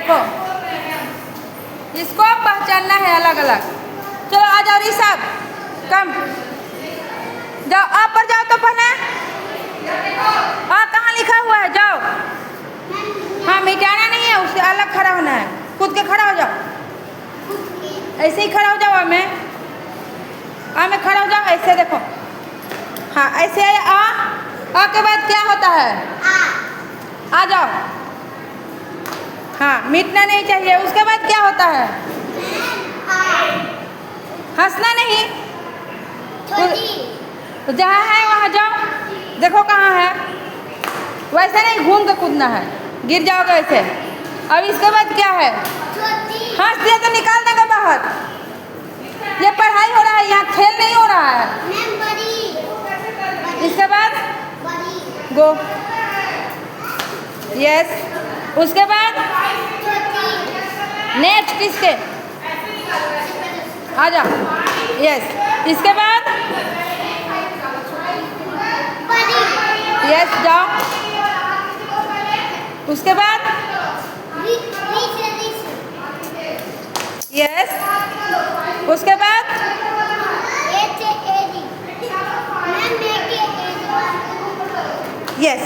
देखो, इसको पहचानना है अलग अलग। चलो आ जाओ ऋषभ, कम जाओ, आप पर जाओ तो पढ़ना। कहाँ लिखा हुआ है, जाओ। हाँ, मिटाना नहीं है, उससे अलग खड़ा होना है। कूद के खड़ा हो जाओ, ऐसे ही खड़ा हो जाओ। में खड़ा हो जाओ, ऐसे देखो। हाँ, ऐसे आ के बाद क्या होता है, आ जाओ। हाँ, मिटना नहीं चाहिए। उसके बाद क्या होता है, हंसना नहीं। जहाँ है वहाँ जाओ, देखो कहाँ है। वैसे नहीं, घूम के कूदना है, गिर जाओगे ऐसे। अब इसके बाद क्या है, हंस दिया तो निकाल देगा बाहर। ये पढ़ाई हो रहा है, यहाँ खेल नहीं हो रहा है। इसके बाद गो, यस। उसके बाद नेक्स्ट, इसके आ जाओ, यस। इसके बाद यस, जाओ। उसके बाद यस। उसके बाद यस,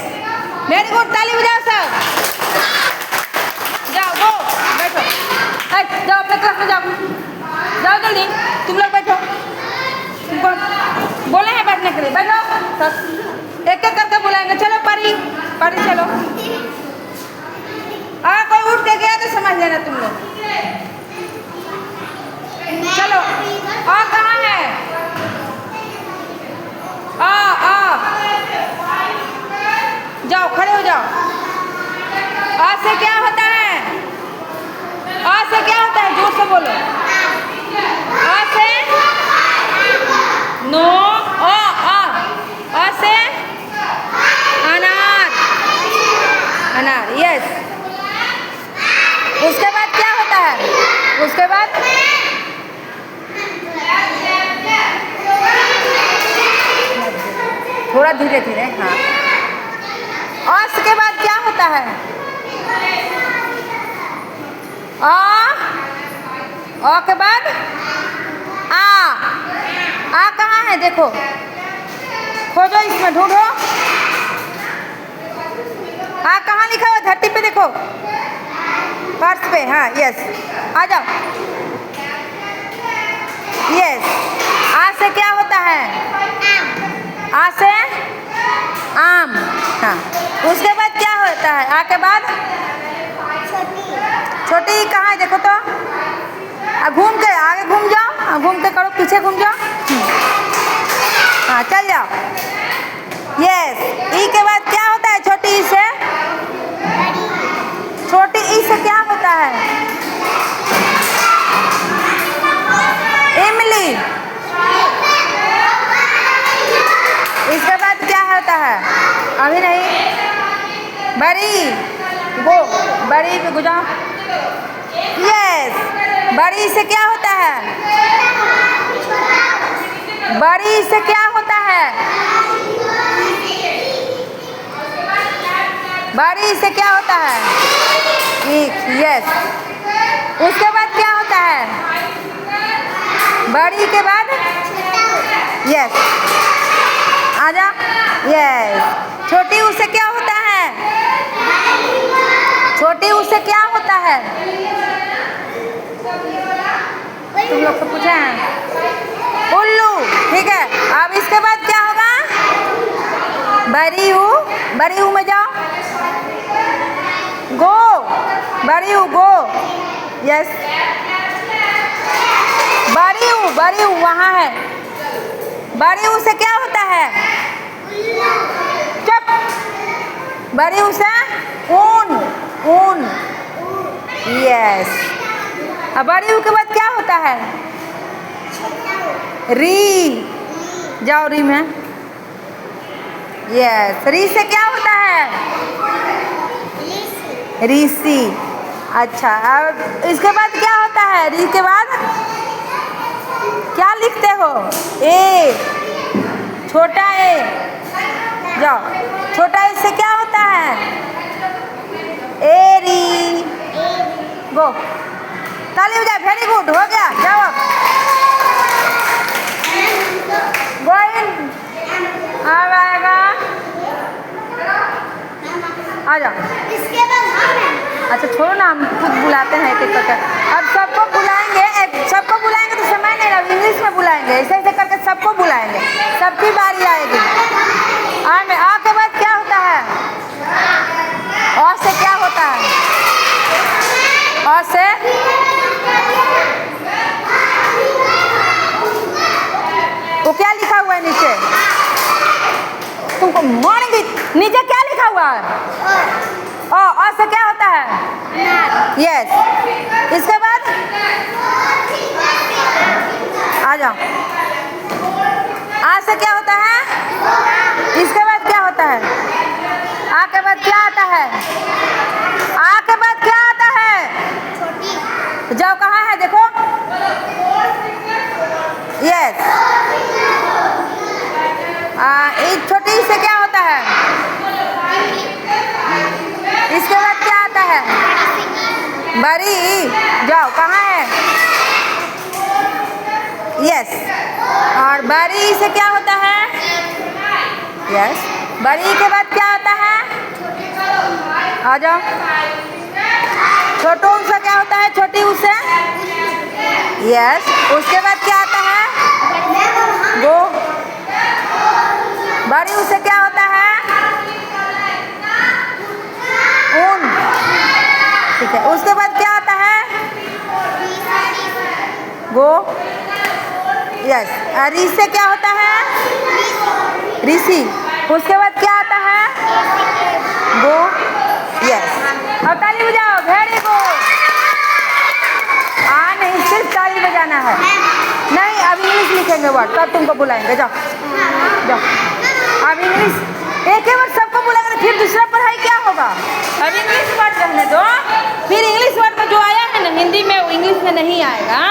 वेरी गुड, ताली बजाओ सब। जाओ, गो, बैठो। जाओ अपने क्लास में, जाओ जाओ जल्दी। तुम लोग बैठो, तुमको बोले हैं बैठने के लिए, बैठो। एक एक करके बुलाएंगे। चलो परी, परी चलो। कोई उठ के गया तो समझ लेना तुम लोग। चलो, कहाँ है, जाओ, खड़े हो जाओ। से क्या होता है, से क्या होता है, जोर से बोलो। से नो, से अनार, अनार, यस। उसके बाद क्या होता है, उसके बाद थोड़ा धीरे धीरे, हाँ। और उसके बाद क्या होता है, के बाद आ कहाँ है, देखो, खोजो इसमें, ढूंढो। कहाँ लिखा हुआ, धरती पे देखो, फर्श पे, हाँ, यस। आ जाओ, यस। से क्या होता है, से आम, हाँ। उसके बाद क्या होता है, के बाद छोटी कहाँ है, देखो तो। घूम के आगे घूम जाओ, घूम के करो, पीछे घूम जाओ। हाँ, चल जाओ, यस। ई के बाद क्या होता है, छोटी ई से, छोटी ई से क्या होता है, इमली। इसके बाद क्या होता है, अभी नहीं, बड़ी, गो, बड़ी पे गुजाओ, यस। बड़ी से क्या होता है, बड़ी से क्या होता है, बड़ी से क्या होता है, यस। उसके बाद क्या होता है, बड़ी के बाद यस, आजा, यस। छोटी उससे क्या होता है, छोटी उससे क्या होता है, तुम लोग को पूछा है, उल्लू, ठीक है। अब इसके बाद क्या होगा, बड़ी हूँ में जाओ, गो, बड़ी हूँ, गो, यस। बड़ी हूँ वहाँ है, बड़ी हूँ से क्या होता है, चुप, बड़ी हूँ से ऊन, यस। अब बड़ी हूँ के बाद क्या होता है, री, जाओ री में, यस। री से क्या होता है, ऋषि, अच्छा। अब इसके बाद क्या होता है, री के बाद क्या लिखते हो, ए, छोटा ए, जाओ। छोटा ए से क्या होता है, एरी, गो। ताली बजाओ, वेरी गुड, हो गया, जाओ अब। गो इन, अब आएगा, आ जाओ। इसके बाद हम हैं। अच्छा छोड़ो ना, हम खुद बुलाते हैं एक एक करके। अब सबको बुलाएंगे, सबको बुलाएंगे तो समय नहीं लगा, इंग्लिश में बुलाएंगे, ऐसे ऐसे करके सबको बुलाएंगे, सबकी बारी आएगी। आ में आ के बाद क्या होता है? और से क्या होता है? और से वो क्या लिखा हुआ है नीचे? तुमको मारेंगे। नीचे क्या लिखा हुआ है? और से क्या होता है? यस। इसके बाद आ जाओ। आ से क्या होता है? इसके बाद क्या होता है? आ के बाद क्या आता है? आ के बाद क्या आता है? जाओ, कहाँ है देखो? यस। इस छोटी से क्या होता है? इसके बाद क्या आता है? बड़ी। जाओ, कहाँ है? यस। और बड़ी से क्या होता है? यस। बड़ी के बाद क्या आता है? आ जाओ। छोटू से क्या होता है? छोटी उससे? यस। उसके बाद क्या आता है? गो। बड़ी उससे क्या होता है? ऊन। ठीक है। उसके बाद क्या आता है? गो। यस। री से क्या होता है? ऋषि। उसके बाद क्या आता है? गो। यस। अब ताली बजाओ, वेरी गुड। नहीं, सिर्फ ताली बजाना है। नहीं, अब इंग्लिश लिखेंगे वर्ड, तब तुमको बुलाएंगे। जाओ जाओ। अब इंग्लिश एक ही वर्ड सबको बुलाएंगे, फिर दूसरा पढ़ाई क्या होगा? अब इंग्लिश वर्ड रहने दो, फिर इंग्लिश वर्ड में जो आया है ना हिंदी में, वो इंग्लिश में नहीं आएगा।